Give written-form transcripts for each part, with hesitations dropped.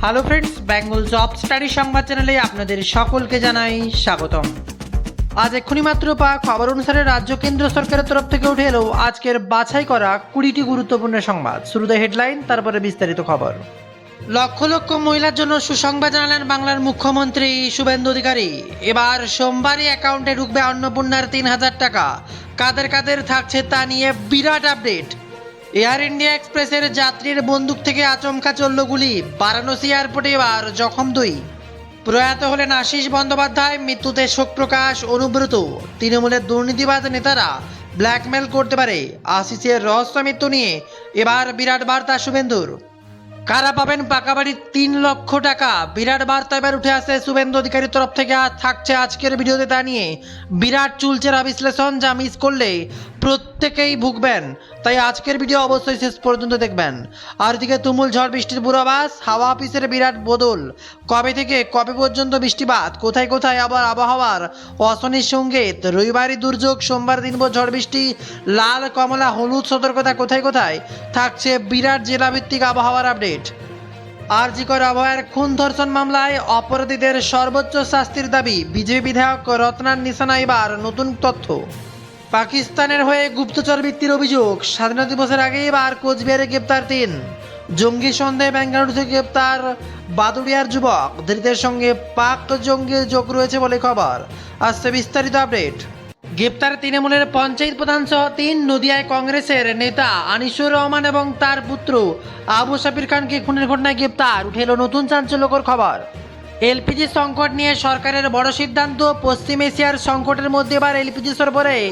Hello friends, Bengal job study সংবাদ চ্যানেলে আপনাদের সকলকে জানাই স্বাগতম। আজ এক্ষুনি মাত্র পাওয়া খবর অনুসারে রাজ্য কেন্দ্র সরকারের তরফ থেকে উঠে এলো আজকের বাছাই করা 20টি গুরুত্বপূর্ণ সংবাদ। শুরুতে হেডলাইন, তারপরে বিস্তারিত খবর। লক্ষ লক্ষ মহিলার জন্য সুসংবাদ জানালেন বাংলার মুখ্যমন্ত্রী শুভেন্দু অধিকারী। এবার সোমবারই অ্যাকাউন্টে ঢুকবে অন্নপূর্ণার 3000 টাকা। কাদের কাদের থাকছে তা নিয়ে বিরাট আপডেট। এয়ার ইন্ডিয়া এক্সপ্রেসের যাত্রীর বন্দুক থেকে আচমকা চলল গুলি। বারাণসী এয়ারপোর্টে এবার জখম 2। প্রয়াত হলেন আশিস বন্দ্যোপাধ্যায়, মৃত্যুতে শোক প্রকাশ অনুব্রত। তৃণমূলের দুর্নীতিবাজ নেতারা ব্ল্যাকমেল করতে পারে, আশিসের রহস্য মৃত্যু নিয়ে এবার বিরাট বার্তা শুভেন্দুর। কারা পাবেন পাকা বাড়ির 3 লক্ষ টাকা, বিরাট বার্তা এবার উঠে আসে শুভেন্দু অধিকারীর তরফ থেকে। থাকছে আজকের ভিডিওতে তা নিয়ে বিরাট চুলচেরা বিশ্লেষণ, যা মিস করলে প্রত্যেকেই ভুগবেন। তাই আজকের ভিডিও অবশ্যই শেষ পর্যন্ত দেখবেন। আর এদিকে তুমুল ঝড় বৃষ্টির পূর্বাভাস, হাওয়া অফিসের বিরাট বদল। কবে থেকে কবে পর্যন্ত বৃষ্টিপাত, কোথায় কোথায় আবার আবহাওয়ার অশনির সঙ্গীত। রবিবারই দুর্যোগ, সোমবার দিনভর ঝড় বৃষ্টি। লাল কমলা হলুদ সতর্কতা কোথায় কোথায়। থাকছে বিরাট জেলাভিত্তিক আবহাওয়ার আপডেট। আরজিকর আবহাওয়ার খুন ধর্ষণ মামলায় অপরাধীদের সর্বোচ্চ শাস্তির দাবি। বিজেপি বিধায়ক রত্নার নিশানা এবার নতুন তথ্য। পাকিস্তানের হয়ে গুপ্তচর বৃত্তির অভিযোগ, স্বাধীনতা দিবসের আগে এবার কোচবিহারে গ্রেপ্তার 3। জঙ্গি সন্দেহে বেঙ্গালুরু থেকে গ্রেপ্তার বাদুড়িয়ার যুবক। ধৃতের সঙ্গে পাক জঙ্গির যোগ রয়েছে বলে খবর। আসছে বিস্তারিত আপডেট। গ্রেপ্তার তৃণমূলের পঞ্চায়েত প্রধান সহ 3। নদিয়ায় কংগ্রেসের নেতা আনিসুর রহমান এবং তার পুত্র আবু সাবির খানকে খুনের ঘটনায় গ্রেপ্তার। উঠে এলো নতুন চাঞ্চল্যকর খবর। এলপিজি সংকট নিয়ে সরকারের বড় সিদ্ধান্ত। পশ্চিম এশিয়ার সংকটের মধ্যে এবার এলপিজি সরবরাহে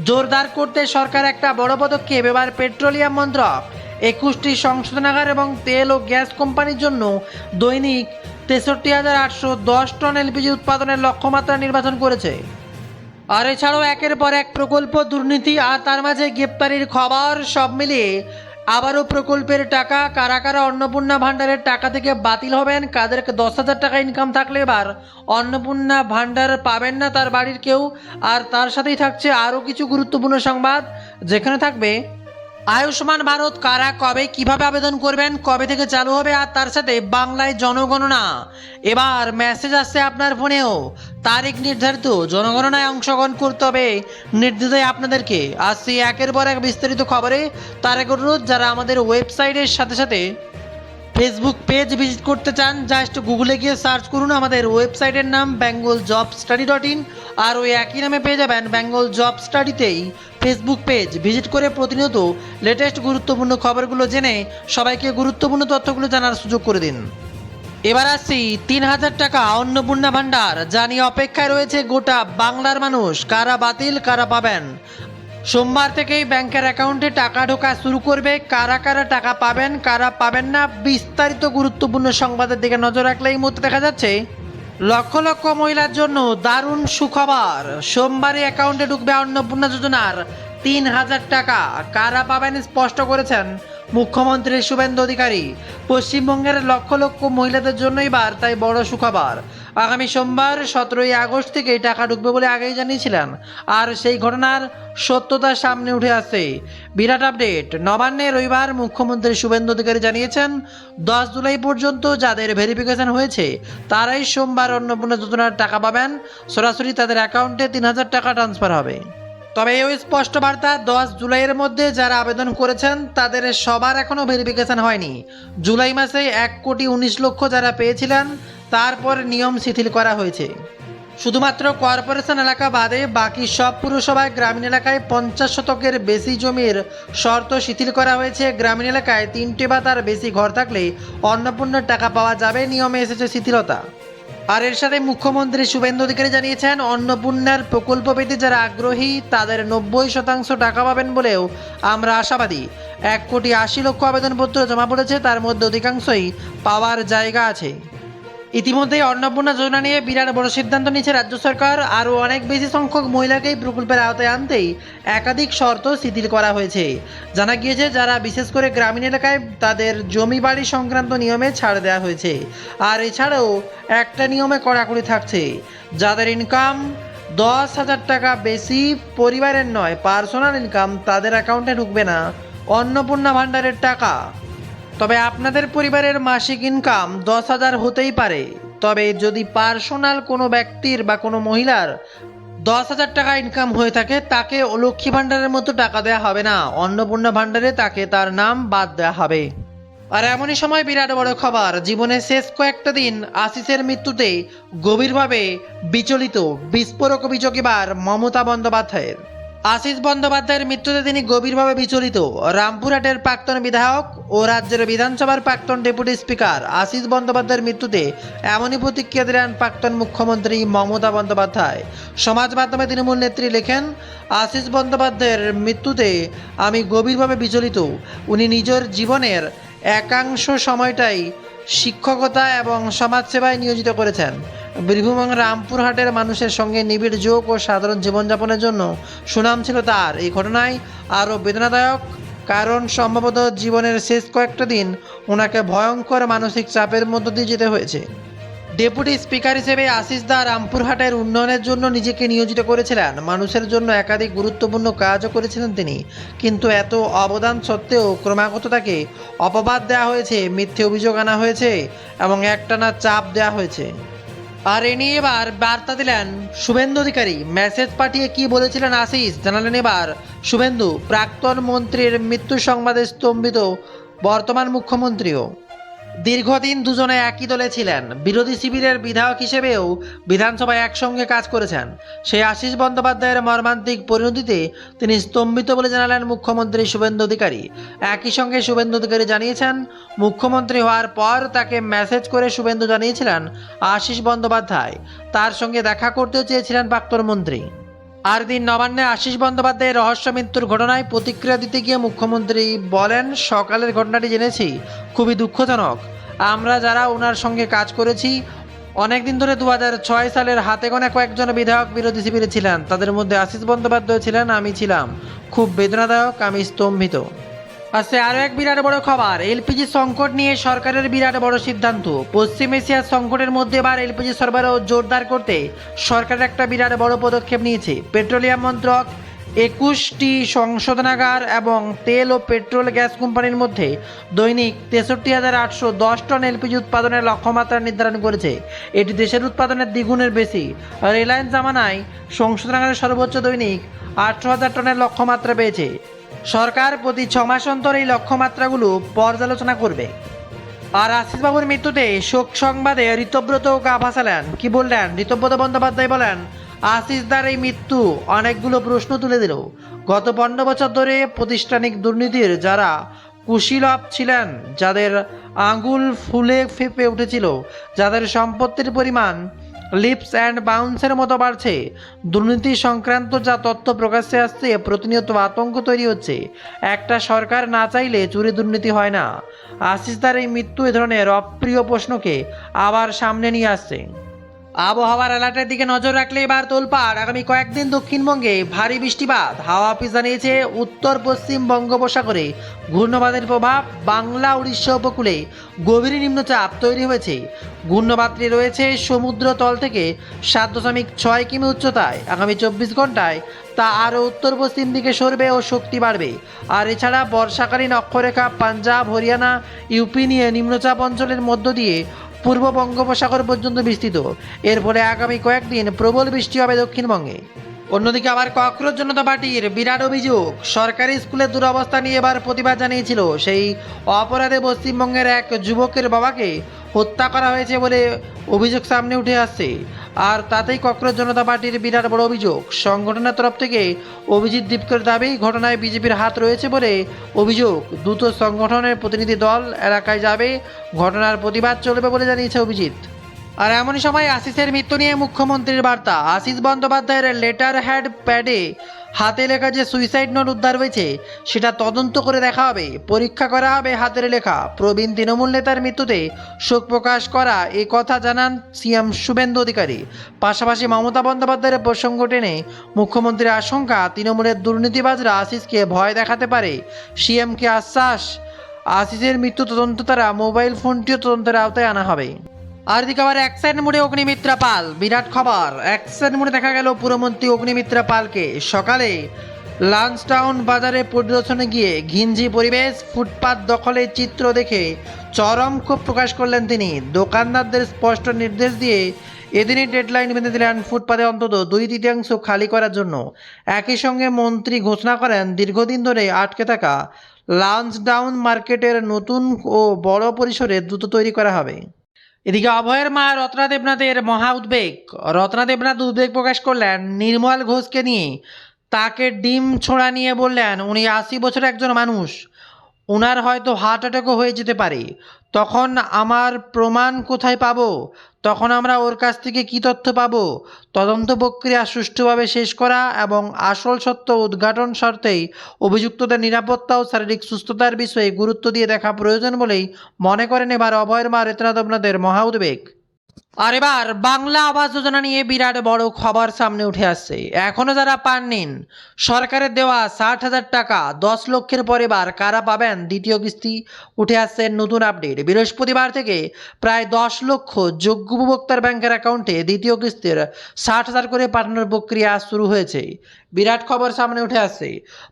জোরদার করতে সরকার একটা বড় পদক্ষেপ। এবার পেট্রোলিয়াম মন্ত্রক 21টি সংশোধনাগার এবং তেল ও গ্যাস কোম্পানির জন্য দৈনিক 63,810 টন এলপিজি উৎপাদনের লক্ষ্যমাত্রা নির্বাচন করেছে। আর এছাড়াও একের পর এক প্রকল্প, দুর্নীতি আর তার মাঝে গ্রেপ্তারির খবর। সব মিলিয়ে আবারও প্রকল্পের টাকা, কারা কারা অন্নপূর্ণা ভাণ্ডারের টাকা থেকে বাতিল হবেন, কাদেরকে 10,000 টাকা ইনকাম থাকলে এবার অন্নপূর্ণা ভাণ্ডার পাবেন না তার বাড়ির কেউ। আর তার সাথেই থাকছে আরও কিছু গুরুত্বপূর্ণ সংবাদ, যেখানে থাকবে আয়ুষ্মান ভারত কারা কবে কিভাবে আবেদন করবেন, কবে থেকে চালু হবে, আর তার সাথে বাংলায় জনগণনা। এবার মেসেজ আসছে আপনার ফোনেও, তারিখ নির্ধারিত। জনগণনায় অংশগ্রহণ করতে হবে নির্দ্বিধায় আপনাদেরকে। আসছি একের পর এক বিস্তারিত খবরে। তার এক অনুরোধ, যারা আমাদের ওয়েবসাইটের সাথে সাথে ফেসবুক পেজ ভিজিট করতে চান, জাস্ট গুগলে গিয়ে সার্চ করুন আমাদের ওয়েবসাইটের নাম bengalJobStudy.in। আর ওই একই নামে পেয়ে যাবেন বেঙ্গল জব স্টাডিতেই ফেসবুক পেজ। ভিজিট করে প্রতিনিয়ত লেটেস্ট গুরুত্বপূর্ণ খবরগুলো জেনে সবাইকে গুরুত্বপূর্ণ তথ্যগুলো জানার সুযোগ করে দিন। এবার আসছি 3000 টাকা অন্নপূর্ণা ভাণ্ডার, যা নিয়ে অপেক্ষায় রয়েছে গোটা বাংলার মানুষ। কারা বাতিল, কারা পাবেন। সোমবার থেকেই ব্যাংকের অ্যাকাউন্টে টাকা ঢোকা শুরু করবে। কারা কারা টাকা পাবেন, কারা পাবেন না, বিস্তারিত গুরুত্বপূর্ণ সংবাদের দিকে নজর রাখলে এই মুহূর্তে দেখা যাচ্ছে লক্ষ লক্ষ মহিলার জন্য দারুণ সুখবর। সোমবারই অ্যাকাউন্টে ঢুকবে অন্নপূর্ণা যোজনার 3000 টাকা। কারা পাবেন স্পষ্ট করেছেন মুখ্যমন্ত্রী শুভেন্দু অধিকারী। পশ্চিমবঙ্গের লক্ষ লক্ষ মহিলাদের জন্য এবার তাই বড় সুখবর। আগামী সোমবার 17ই আগস্ট থেকে টাকা ঢুকবে বলে আগেই জানিয়েছিলেন, আর সেই ঘটনার সত্যতার সামনে উঠে আসে। বিরাট আপডেট। নবান্নে রবিবার মুখ্যমন্ত্রী শুভেন্দু অধিকারী জানিয়েছেন 10 জুলাই পর্যন্ত যাদের ভেরিফিকেশন হয়েছে তারাই সোমবার অন্নপূর্ণা যোজনার টাকা পাবেন। সরাসরি তাদের অ্যাকাউন্টে 3000 টাকা ট্রান্সফার হবে। তবে এই স্পষ্ট বার্তা, 10 জুলাইয়ের মধ্যে যারা আবেদন করেছেন তাদের সবার এখনও ভেরিফিকেশন হয়নি। জুলাই মাসে 1,19,00,000 যারা পেয়েছিলেন, তারপর নিয়ম শিথিল করা হয়েছে। শুধুমাত্র কর্পোরেশন এলাকা বাদে বাকি সব পুরসভায় গ্রামীণ এলাকায় 50 শতকের বেশি জমির শর্ত শিথিল করা হয়েছে। গ্রামীণ এলাকায় 3টে বা তার বেশি ঘর থাকলে অন্নপূর্ণার টাকা পাওয়া যাবে, নিয়মে এসেছে শিথিলতা। আর এর সাথে মুখ্যমন্ত্রী শুভেন্দু অধিকারী জানিয়েছেন অন্নপূর্ণার প্রকল্প পেতে যারা আগ্রহী তাদের 90% টাকা পাবেন বলেও আমরা আশাবাদী। 1,80,00,000 আবেদনপত্র জমা পড়েছে, তার মধ্যে অধিকাংশই পাওয়ার জায়গা আছে। ইতিমধ্যেই অন্নপূর্ণা যোজনা নিয়ে বিরাট বড় সিদ্ধান্ত নিয়েছে রাজ্য সরকার। আরও অনেক বেশি সংখ্যক মহিলাকেই প্রকল্পের আওতায় আনতেই একাধিক শর্ত শিথিল করা হয়েছে। জানা গিয়েছে যারা বিশেষ করে গ্রামীণ এলাকায় তাদের জমি বাড়ি সংক্রান্ত নিয়মে ছাড় দেওয়া হয়েছে। আর এছাড়াও একটা নিয়মে কড়াকড়ি থাকছে, যাদের ইনকাম 10,000 টাকা বেশি, পরিবারের নয় পার্সোনাল ইনকাম, তাদের অ্যাকাউন্টে ঢুকবে না অন্নপূর্ণা ভাণ্ডারের টাকা। তবে আপনাদের পরিবারের মাসিক ইনকাম 10,000 হতেই পারে, তবে যদি পার্সোনাল কোনো ব্যক্তির বা কোনো মহিলার 10,000 টাকা ইনকাম হয়ে থাকে তাকে লক্ষ্মী ভাণ্ডারের মতো টাকা দেওয়া হবে না, অন্নপূর্ণা ভাণ্ডারে তাকে তার নাম বাদ দেওয়া হবে। আর এমনই সময় বিরাট বড় খবর, জীবনের শেষ কয়েকটা দিন আশিসের মৃত্যুতে গভীরভাবে বিচলিত বিস্ফোরক অভিযোগ এবার মমতা বন্দ্যোপাধ্যায়ের। আশিস বন্দ্যোপাধ্যায়ের মৃত্যুতে তিনি গভীরভাবে বিচলিত। রামপুরহাটের প্রাক্তন বিধায়ক ও রাজ্যের বিধানসভার প্রাক্তন ডেপুটি স্পিকার আশিস বন্দ্যোপাধ্যায়ের মৃত্যুতে এমনই প্রতিক্রিয়া দিলেন প্রাক্তন মুখ্যমন্ত্রী মমতা বন্দ্যোপাধ্যায়। সমাজ মাধ্যমে তৃণমূল নেত্রী লেখেন, আশিস বন্দ্যোপাধ্যায়ের মৃত্যুতে আমি গভীরভাবে বিচলিত। উনি নিজের জীবনের একাংশ সময়টাই শিক্ষকতা এবং সমাজসেবায় নিয়োজিত করেছেন। বীরভূম এবং রামপুরহাটের মানুষের সঙ্গে নিবিড় যোগ ও সাধারণ জীবনযাপনের জন্য সুনাম ছিল তার। এই ঘটনায় আরও বেদনাদায়ক, কারণ সম্ভবত জীবনের শেষ কয়েকটা দিন ওনাকে ভয়ঙ্কর মানসিক চাপের মধ্য দিয়ে যেতে হয়েছে। ডেপুটি স্পিকার হিসেবে আশিস দা রামপুরহাটের উন্নয়নের জন্য নিজেকে নিয়োজিত করেছিলেন। মানুষের জন্য একাধিক গুরুত্বপূর্ণ কাজও করেছিলেন তিনি, কিন্তু এত অবদান সত্ত্বেও ক্রমাগত তাকে অপবাদ দেওয়া হয়েছে, মিথ্যে অভিযোগ আনা হয়েছে এবং একটানা চাপ দেওয়া হয়েছে। আর এ নিয়ে এবার বার্তা দিলেন শুভেন্দু অধিকারী। মেসেজ পাঠিয়ে কি বলেছিলেন আশিস জানালেন এবার শুভেন্দু। প্রাক্তন মন্ত্রীর মৃত্যু সংবাদে স্তম্ভিত বর্তমান মুখ্যমন্ত্রীও। দীর্ঘদিন দুজনে একই দলে ছিলেন, বিরোধী শিবিরের বিধায়ক হিসেবেও বিধানসভায় একসঙ্গে কাজ করেছেন। সেই আশিস বন্দ্যোপাধ্যায়ের মর্মান্তিক পরিণতিতে তিনি স্তম্ভিত বলে জানালেন মুখ্যমন্ত্রী শুভেন্দু অধিকারী। একই সঙ্গে শুভেন্দু অধিকারী জানিয়েছেন, মুখ্যমন্ত্রী হওয়ার পর তাকে মেসেজ করে শুভেন্দু জানিয়েছিলেন আশিস বন্দ্যোপাধ্যায় তার সঙ্গে দেখা করতেও চেয়েছিলেন প্রাক্তন মন্ত্রী। আর দিন নবান্নে আশিস বন্দ্যোপাধ্যায়ের রহস্য মৃত্যুর ঘটনায় প্রতিক্রিয়া দিতে গিয়ে মুখ্যমন্ত্রী বলেন, সকালের ঘটনাটি জেনেছি, খুবই দুঃখজনক। আমরা যারা ওনার সঙ্গে কাজ করেছি অনেকদিন ধরে 2006 সালের হাতে গোনা কয়েকজন বিধায়ক বিরোধী শিবিরে ছিলেন, তাদের মধ্যে আশিস বন্দ্যোপাধ্যায় ছিলেন, আমি ছিলাম। খুব বেদনাদায়ক, আমি স্তম্ভিত। আজকে আরও এক বিরাট বড় খবর, এলপিজি সংকট নিয়ে সরকারের বিরাট বড় সিদ্ধান্ত। পশ্চিম এশিয়ার সংকটের মধ্যে এবার এলপিজি সরবরাহ জোরদার করতে সরকার একটা বিরাট বড় পদক্ষেপ নিয়েছে। পেট্রোলিয়াম মন্ত্রক 21টি সংশোধনাগার এবং তেল ও পেট্রোল গ্যাস কোম্পানির মধ্যে দৈনিক 63,810 টন এলপিজি উৎপাদনের লক্ষ্যমাত্রা নির্ধারণ করেছে। এটি দেশের উৎপাদনের দ্বিগুণের বেশি। রিলায়েন্স জামানায় সংশোধনাগারের সর্বোচ্চ দৈনিক 18,000 টনের লক্ষ্যমাত্রা পেয়েছে। সরকার প্রতি 6 মাস অন্তর এই লক্ষ্যমাত্রাগুলো পর্যালোচনা করবে। আর আশিসবাবুর মৃত্যুতে শোক সংবাদে ঋতব্রত গা ভাসালেন। কি বললেন ঋতব্রত বন্দ্যোপাধ্যায়? বলেন, আশিসদার এই মৃত্যু অনেকগুলো প্রশ্ন তুলে দিল। গত 15 বছর ধরে প্রাতিষ্ঠানিক দুর্নীতির যারা কুশীলব ছিলেন, যাদের আঙুল ফুলে ফেঁপে উঠেছিল, যাদের সম্পত্তির পরিমাণ লিপস অ্যান্ড বাউন্সের মতো বাড়ছে, দুর্নীতি সংক্রান্ত যা তথ্য প্রকাশ্যে আসছে, প্রতিনিয়ত আতঙ্ক তৈরি হচ্ছে। একটা সরকার না চাইলে চুরি দুর্নীতি হয় না। আশিসদার এই মৃত্যু এ ধরনের অপ্রিয় প্রশ্নকে আবার সামনে নিয়ে আসছে। আবহাওয়ার অ্যালার্টের দিকে নজর রাখলে এবার তোলপাড়। আগামী কয়েকদিন দক্ষিণবঙ্গে ভারী বৃষ্টিপাত। হাওয়া অফিস জানিয়েছে, উত্তর পশ্চিম বঙ্গোপসাগরে ঘূর্ণবাদের প্রভাব। বাংলা উড়িষ্যা উপকূলে গভীর নিম্নচাপ তৈরি হয়েছে। ঘূর্ণবাতটি রয়েছে সমুদ্র তল থেকে 7.6 কিমি উচ্চতায়। আগামী 24 ঘন্টায় তা আরও উত্তর পশ্চিম দিকে সরবে ও শক্তি বাড়বে। আর এছাড়া বর্ষাকালীন অক্ষরেখা পাঞ্জাব, হরিয়ানা, ইউপি নিয়ে নিম্নচাপ অঞ্চলের মধ্য দিয়ে পূর্ব বঙ্গোপসাগর পর্যন্ত বিস্তৃত। এর ফলে আগামী কয়েকদিন প্রবল বৃষ্টি হবে দক্ষিণবঙ্গে। অন্যদিকে আবার ককরোচ জনতা পার্টির বিরাট অভিযোগ, সরকারি স্কুলের দুরবস্থা নিয়ে এবার প্রতিবাদ জানিয়েছিল। সেই অপরাধে পশ্চিমবঙ্গের এক যুবকের বাবাকে হত্যা করা হয়েছে বলে অভিযোগ সামনে উঠে আসছে। আর তাতেই ককরোচ জনতা পার্টির বিরাট বড় অভিযোগ। সংগঠনের তরফ থেকে অভিজিৎ দীপকের দাবি, ঘটনায় বিজেপির হাত রয়েছে বলে অভিযোগ। দ্রুত সংগঠনের প্রতিনিধি দল এলাকায় যাবে, ঘটনার প্রতিবাদ চলবে বলে জানিয়েছে অভিজিৎ। আর এমনই সময় আশিসের মৃত্যু নিয়ে মুখ্যমন্ত্রীর বার্তা। আশিস বন্দ্যোপাধ্যায়ের লেটার হ্যাড প্যাডে হাতে লেখা যে সুইসাইড নোট উদ্ধার হয়েছে সেটা তদন্ত করে দেখা হবে, পরীক্ষা করা হবে হাতের লেখা। প্রবীণ তৃণমূল নেতার মৃত্যুতে শোক প্রকাশ করা এই কথা জানান সিএম শুভেন্দু অধিকারী। পাশাপাশি মমতা বন্দ্যোপাধ্যায়ের প্রসঙ্গ টেনে মুখ্যমন্ত্রীর আশঙ্কা, তৃণমূলের দুর্নীতিবাজরা আশিসকে ভয় দেখাতে পারে। সিএমকে আশ্বাস, আশিসের মৃত্যু তদন্ত তারা মোবাইল ফোনটিও তদন্তের আওতায় আনা হবে। আর দিকে আবার অ্যাকশন মোডে অগ্নিমিত্রা পাল। বিরাট খবর, অ্যাকশন মোডে দেখা গেল পুরমন্ত্রী অগ্নিমিত্রা পালকে। সকালে লান্সটাউন বাজারে পরিদর্শনে গিয়ে ঘিঞ্জি পরিবেশ, ফুটপাত দখলের চিত্র দেখে চরম ক্ষোভ প্রকাশ করলেন তিনি। দোকানদারদের স্পষ্ট নির্দেশ দিয়ে এদিনই ডেডলাইন বেঁধে দিলেন ফুটপাতে অন্তত 2/3 খালি করার জন্য। একই সঙ্গে মন্ত্রী ঘোষণা করেন দীর্ঘদিন ধরে আটকে থাকা লান্সডাউন মার্কেটের নতুন ও বড় পরিসরে দ্রুত তৈরি করা হবে। এদিকে অভয়ের মা রত্না দেবনাথের মহা উদ্বেগ। রত্না দেবনাথ উদ্বেগ প্রকাশ করলেন নির্মল ঘোষকে নিয়ে। তাকে ডিম ছোঁড়া নিয়ে বললেন উনি 80 বছরের একজন মানুষ, ওনার হয়তো হার্ট অ্যাটাকও হয়ে যেতে পারে। তখন আমার প্রমাণ কোথায় পাবো? তখন আমরা ওর কাছ থেকে কী তথ্য পাবো? তদন্ত প্রক্রিয়া সুষ্ঠুভাবে শেষ করা এবং আসল সত্য উদ্ঘাটন স্বার্থেই অভিযুক্তদের নিরাপত্তা ও শারীরিক সুস্থতার বিষয়ে গুরুত্ব দিয়ে দেখা প্রয়োজন বলেই মনে করেন এবার অভয়ের মা রত্না দেবনাথের মহা উদ্বেগ। আর এবার বাংলা আবাস যোজনা নিয়ে বিরাট বড় খবর সামনে উঠে আসছে। এখনও যারা পাননি সরকারের দেওয়া 60,000 টাকা, 10 লক্ষের পর এবার কারা পাবেন দ্বিতীয় কিস্তি, উঠে আসছে নতুন আপডেট। বৃহস্পতিবার থেকে প্রায় 10 লক্ষ যোগ্য উপভোক্তার ব্যাংকের অ্যাকাউন্টে দ্বিতীয় কিস্তির 60,000 করে পাঠানোর প্রক্রিয়া শুরু হয়েছে। বিরাট খবর সামনে উঠে আসছে।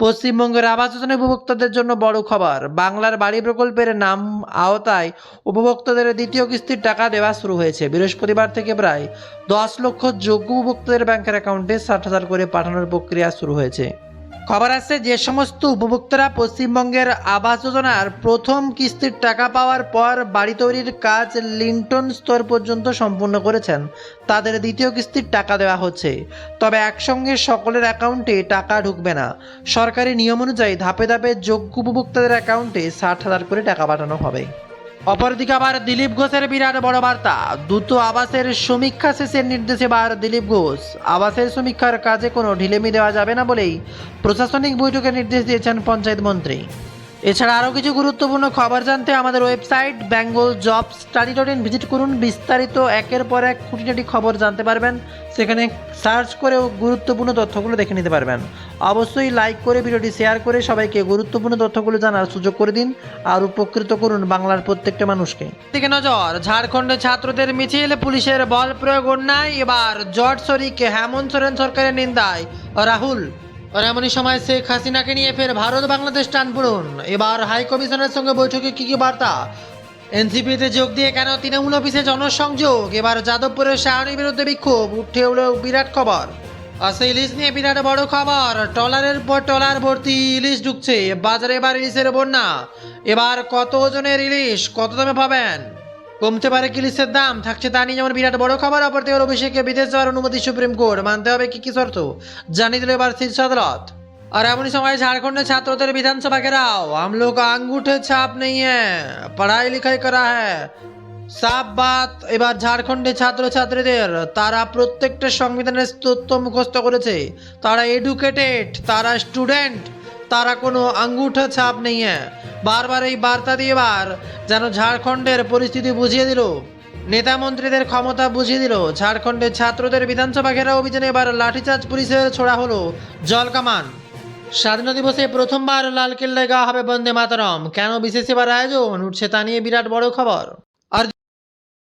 পশ্চিমবঙ্গের আবাস যোজনা উপভোক্তাদের জন্য বড় খবর। বাংলার বাড়ি প্রকল্পের নাম আওতায় উপভোক্তাদের দ্বিতীয় কিস্তির টাকা দেওয়া শুরু হয়েছে। বৃহস্পতিবার থেকে প্রায় 10 লক্ষ যোগ্য উপভোক্তাদের ব্যাংকের অ্যাকাউন্টে 60,000 করে পাঠানোর প্রক্রিয়া শুরু হয়েছে। খবর আসছে যে সমস্ত উপভোক্তারা পশ্চিমবঙ্গের আবাস যোজনার প্রথম কিস্তির টাকা পাওয়ার পর বাড়ি তৈরির কাজ লিন্টন স্তর পর্যন্ত সম্পূর্ণ করেছেন তাদের দ্বিতীয় কিস্তির টাকা দেওয়া হচ্ছে। তবে একসঙ্গে সকলের অ্যাকাউন্টে টাকা ঢুকবে না। সরকারি নিয়ম অনুযায়ী ধাপে ধাপে যোগ্য উপভোক্তাদের অ্যাকাউন্টে 60,000 করে টাকা পাঠানো হবে। অপরদিকে আবার দিলীপ ঘোষের বিরাট বড় বার্তা। দ্রুত আবাসের সমীক্ষা শেষের নির্দেশে এবার দিলীপ ঘোষ। আবাসের সমীক্ষার কাজে কোনো ঢিলেমি দেওয়া যাবে না বলেই প্রশাসনিক বৈঠকে নির্দেশ দিয়েছেন পঞ্চায়েত মন্ত্রী। এছাড়া আরও কিছু গুরুত্বপূর্ণ খবর জানতে আমাদের ওয়েবসাইট bengalJobStudy.in ভিজিট করুন। বিস্তারিত একের পর এক খুঁটিনাটি খবর জানতে পারবেন। সেখানে সার্চ করেও গুরুত্বপূর্ণ তথ্যগুলো দেখে নিতে পারবেন। অবশ্যই লাইক করে ভিডিওটি শেয়ার করে সবাইকে গুরুত্বপূর্ণ তথ্যগুলো জানার সুযোগ করে দিন আর উপকৃত করুন বাংলার প্রত্যেকটা মানুষকে। দিকে নজর, ঝাড়খণ্ডে ছাত্রদের মিছিল, পুলিশের বল প্রয়োগ অন্যায়। এবার জট শরিক হেমন্ত সোরেন সরকারের নিন্দায় রাহুল। আর এমনই সময় শেখ হাসিনাকে নিয়ে ফের ভারত বাংলাদেশ টানপূরণ। এবার হাই কমিশনের সঙ্গে বৈঠকে কী কী বার্তা? এনসিপিতে যোগ দিয়ে কেন তৃণমূল অফিসে জনসংযোগ? এবার যাদবপুরের সায়নীর বিরুদ্ধে বিক্ষোভ, উঠে এলো বিরাট খবর। আসে ইলিশ নিয়ে বিরাট বড় খবর। ট্রলারের পর ট্রলার ভর্তি ইলিশ ঢুকছে বাজারে। এবার ইলিশের বন্যা। এবার কত ওজনের ইলিশ কত দামে পাবেন? কমতে পারে কি ইলিশের দাম? থাকছে তা নিয়ে যেমন বিরাট বড় খবর। অপরদিকে অভিষেকে বিদেশ যাওয়ার অনুমতি সুপ্রিম কোর্ট। মানতে হবে কি কি শর্ত জানিয়ে দিল এবার শীর্ষ আদালত। और एमनी समय झारखंड में छात्रों विधानसभा घेराव। हम लोग का अंगूठे छाप नहीं है, पढ़ाई लिखाई करा है। साफ बात। এবার ঝাড়খণ্ডে ছাত্রছাত্রীদের তারা প্রত্যেকটা সংবিধানের তথ্য মুখস্থ করেছে, তারা এডুকেটেড, তারা স্টুডেন্ট, তারা কোনো আঙ্গুঠা ছাপ নেই। বারবার এই বার্তা দিয়ে এবার যেন ঝাড়খণ্ডের পরিস্থিতি বুঝিয়ে দিল, নেতা মন্ত্রীদের ক্ষমতা বুঝিয়ে দিল। ঝাড়খণ্ডের ছাত্রদের বিধানসভা ঘেরাও অভিযানে এবার লাঠিচার্জ পুলিশের, ছোড়া হলো জলকামান। স্বাধীনতা দিবসে প্রথমবার লালকেল্লায় গাওয়া হবে বন্দে মাতরম। কেন বিশেষ এবার আয়োজন? উঠছে তা নিয়ে বিরাট বড় খবর। আর